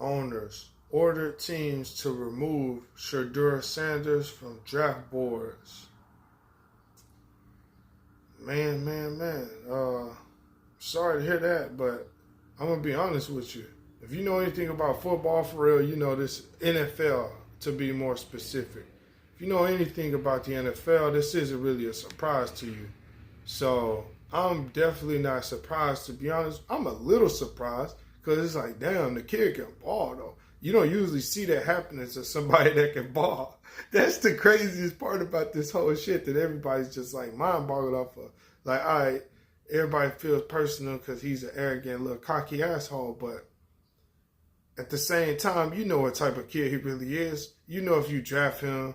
owners ordered teams to remove Shedeur Sanders from draft boards. Man. Sorry to hear that, but I'm going to be honest with you. If you know anything about football for real, you know this NFL, to be more specific. If you know anything about the NFL, this isn't really a surprise to you. So I'm definitely not surprised, to be honest. I'm a little surprised because it's like, damn, the kid can ball, though. You don't usually see that happening to somebody that can ball. That's the craziest part about this whole shit, that everybody's just like mind boggled off of. Like, all right, everybody feels personal because he's an arrogant little cocky asshole, but at the same time, you know what type of kid he really is. You know, if you draft him,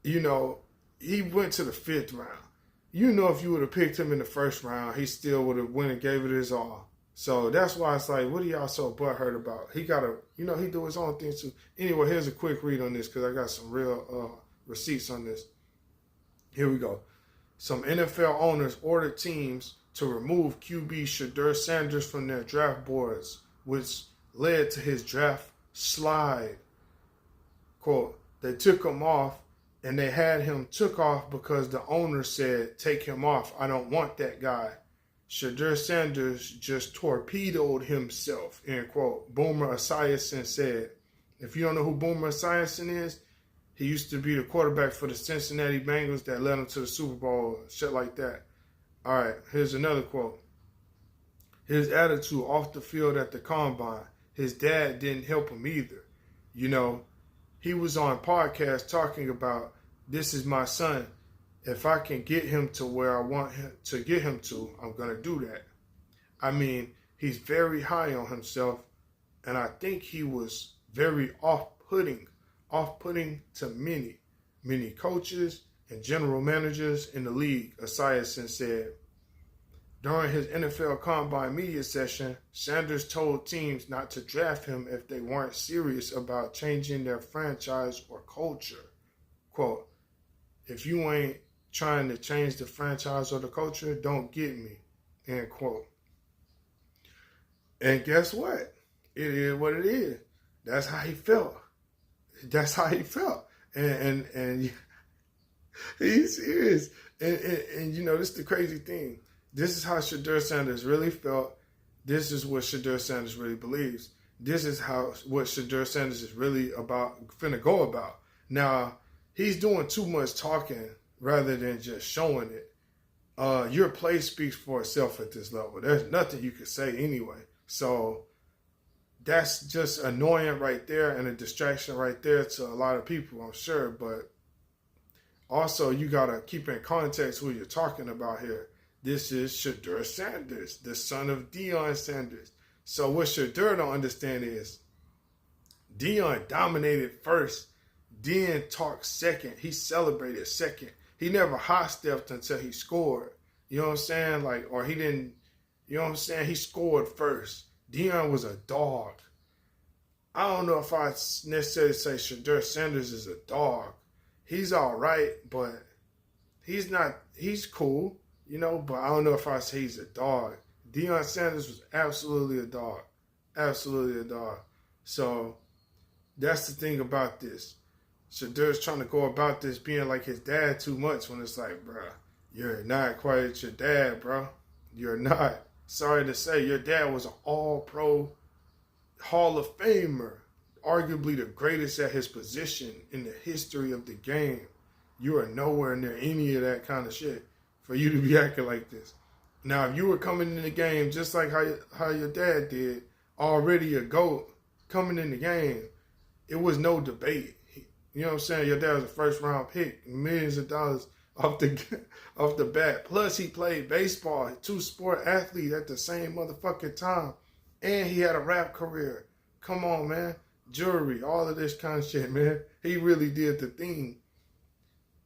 you know, he went to the 5th round. You know, if you would have picked him in the 1st round, he still would have went and gave it his all. So that's why it's like, what are y'all so butthurt about? He got to, you know, he do his own thing too. Anyway, here's a quick read on this because I got some real receipts on this. Here we go. Some NFL owners ordered teams to remove QB Shedeur Sanders from their draft boards, which led to his draft slide. Quote, they took him off and they had him took off because the owner said, take him off. I don't want that guy. Shedeur Sanders just torpedoed himself, end quote. Boomer Esiason said. If you don't know who Boomer Esiason is, he used to be the quarterback for the Cincinnati Bengals that led him to the Super Bowl, shit like that. All right, here's another quote. His attitude off the field at the combine. His dad didn't help him either. You know, he was on podcast talking about, this is my son. If I can get him to where I want him to get him to, I'm going to do that. I mean, he's very high on himself, and I think he was very off-putting to many coaches and general managers in the league, Esiason said. During his NFL Combine media session, Sanders told teams not to draft him if they weren't serious about changing their franchise or culture. Quote, if you ain't trying to change the franchise or the culture, don't get me, end quote. And guess what? It is what it is. That's how he felt. And he's serious. And you know, this is the crazy thing. This is how Shedeur Sanders really felt. This is what Shedeur Sanders really believes. This is what Shedeur Sanders is really finna go about. Now, he's doing too much talking rather than just showing it. Your play speaks for itself at this level. There's nothing you can say anyway. So that's just annoying right there and a distraction right there to a lot of people, I'm sure. But also, you got to keep in context who you're talking about here. This is Shedeur Sanders, the son of Deion Sanders. So what Shedeur don't understand is Deion dominated first, then talked second. He celebrated second. He never high-stepped until he scored. You know what I'm saying? Like, or he didn't, you know what I'm saying? He scored first. Deion was a dog. I don't know if I necessarily say Shedeur Sanders is a dog. He's all right, but he's cool, you know, but I don't know if I say he's a dog. Deion Sanders was absolutely a dog. Absolutely a dog. So that's the thing about this. Shedeur's trying to go about this being like his dad too much when it's like, bruh, you're not quite your dad, bro. You're not. Sorry to say, your dad was an all-pro Hall of Famer, arguably the greatest at his position in the history of the game. You are nowhere near any of that kind of shit for you to be acting like this. Now, if you were coming in the game just like how your dad did, already a GOAT, coming in the game, it was no debate. You know what I'm saying? Your dad was a first-round pick, millions of dollars off the bat. Plus, he played baseball, two-sport athlete at the same motherfucking time. And he had a rap career. Come on, man. Jewelry, all of this kind of shit, man. He really did the thing.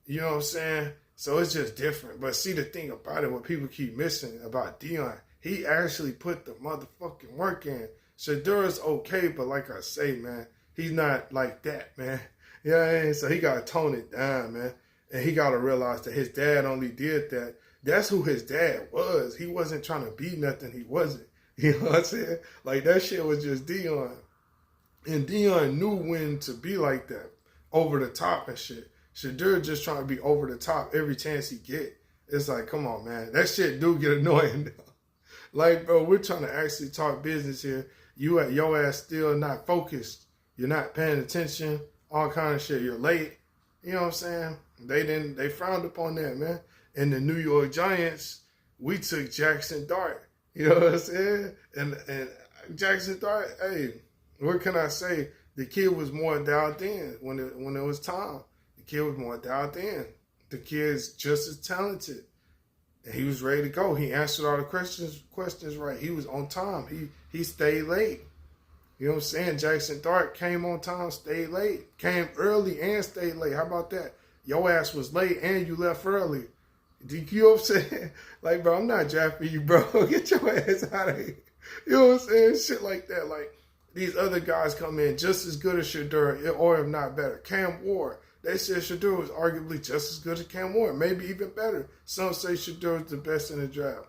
You know what I'm saying? So it's just different. But see, the thing about it, what people keep missing about Deion, he actually put the motherfucking work in. Shedeur is okay, but like I say, man, he's not like that, man. You know what I mean? So he got to tone it down, man. And he got to realize that his dad only did that. That's who his dad was. He wasn't trying to be nothing he wasn't. You know what I'm saying? Like, that shit was just Deion. And Dion knew when to be like that, over the top and shit. Shedeur just trying to be over the top every chance he get. It's like, come on, man. That shit do get annoying. Like, bro, we're trying to actually talk business here. You at your ass still not focused. You're not paying attention. All kind of shit. You're late. You know what I'm saying? They frowned upon that, man. And the New York Giants, we took Jackson Dart. You know what I'm saying? And Jackson Dart, hey, what can I say? The kid was more dialed in when it was time. The kid was more dialed in. The kid's just as talented. And he was ready to go. He answered all the questions right. He was on time. He stayed late. You know what I'm saying? Jackson Dart came on time, stayed late. Came early and stayed late. How about that? Your ass was late and you left early. You know what I'm saying? Like, bro, I'm not drafting you, bro. Get your ass out of here. You know what I'm saying? Shit like that. Like, these other guys come in just as good as Shedeur, or if not better. Cam Ward. They said Shedeur was arguably just as good as Cam Ward, maybe even better. Some say Shedeur is the best in the draft.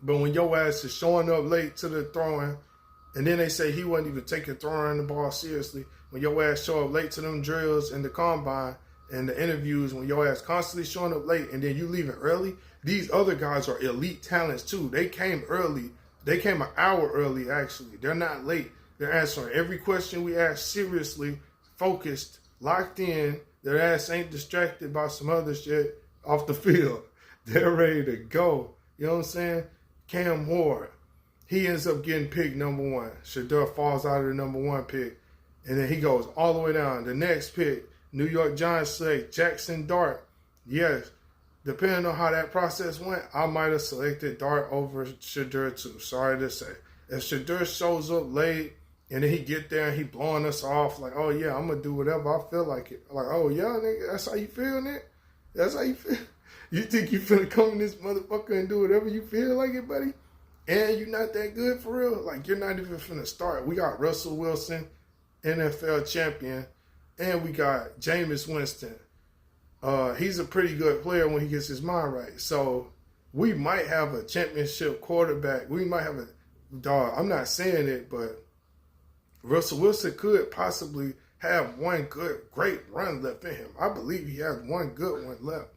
But when your ass is showing up late to the throwing, and then they say he wasn't even taking throwing the ball seriously, when your ass show up late to them drills and the combine and the interviews, when your ass constantly showing up late and then you leaving early, these other guys are elite talents too. They came early. They came an hour early, actually. They're not late. They're answering every question we ask seriously, focused, locked in. Their ass ain't distracted by some other shit off the field. They're ready to go. You know what I'm saying? Cam Ward, he ends up getting picked number 1. Shedeur falls out of the number 1 pick. And then he goes all the way down. The next pick, New York Giants select Jackson Dart. Yes, depending on how that process went, I might have selected Dart over Shedeur too. Sorry to say. If Shedeur shows up late, and then he get there and he blowing us off like, oh yeah, I'm gonna do whatever I feel like it. Like, oh yeah, nigga, that's how you feel, nigga? That's how you feel? You think you finna come in this motherfucker and do whatever you feel like it, buddy? And you're not that good for real? Like, you're not even finna start. We got Russell Wilson, NFL champion, and we got Jameis Winston. He's a pretty good player when he gets his mind right. So we might have a championship quarterback. We might have dog, I'm not saying it, but Russell Wilson could possibly have one great run left in him. I believe he has one good one left.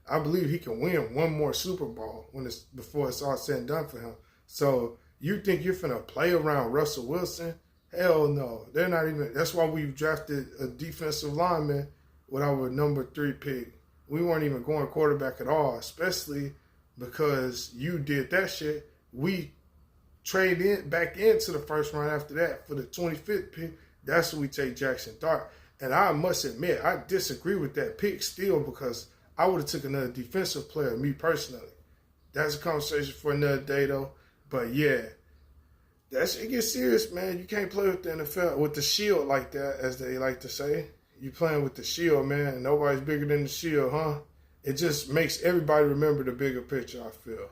I believe he can win one more Super Bowl before it's all said and done for him. So you think you're finna play around Russell Wilson? Hell no. They're not even. That's why we've drafted a defensive lineman with our number 3 pick. We weren't even going quarterback at all, especially because you did that shit. We trade back into the first round after that for the 25th pick. That's when we take Jackson Dart. And I must admit, I disagree with that pick still, because I would have took another defensive player, me personally. That's a conversation for another day, though. But yeah, that shit gets serious, man. You can't play with the NFL, with the shield like that, as they like to say. You playing with the shield, man, and nobody's bigger than the shield, huh? It just makes everybody remember the bigger picture, I feel.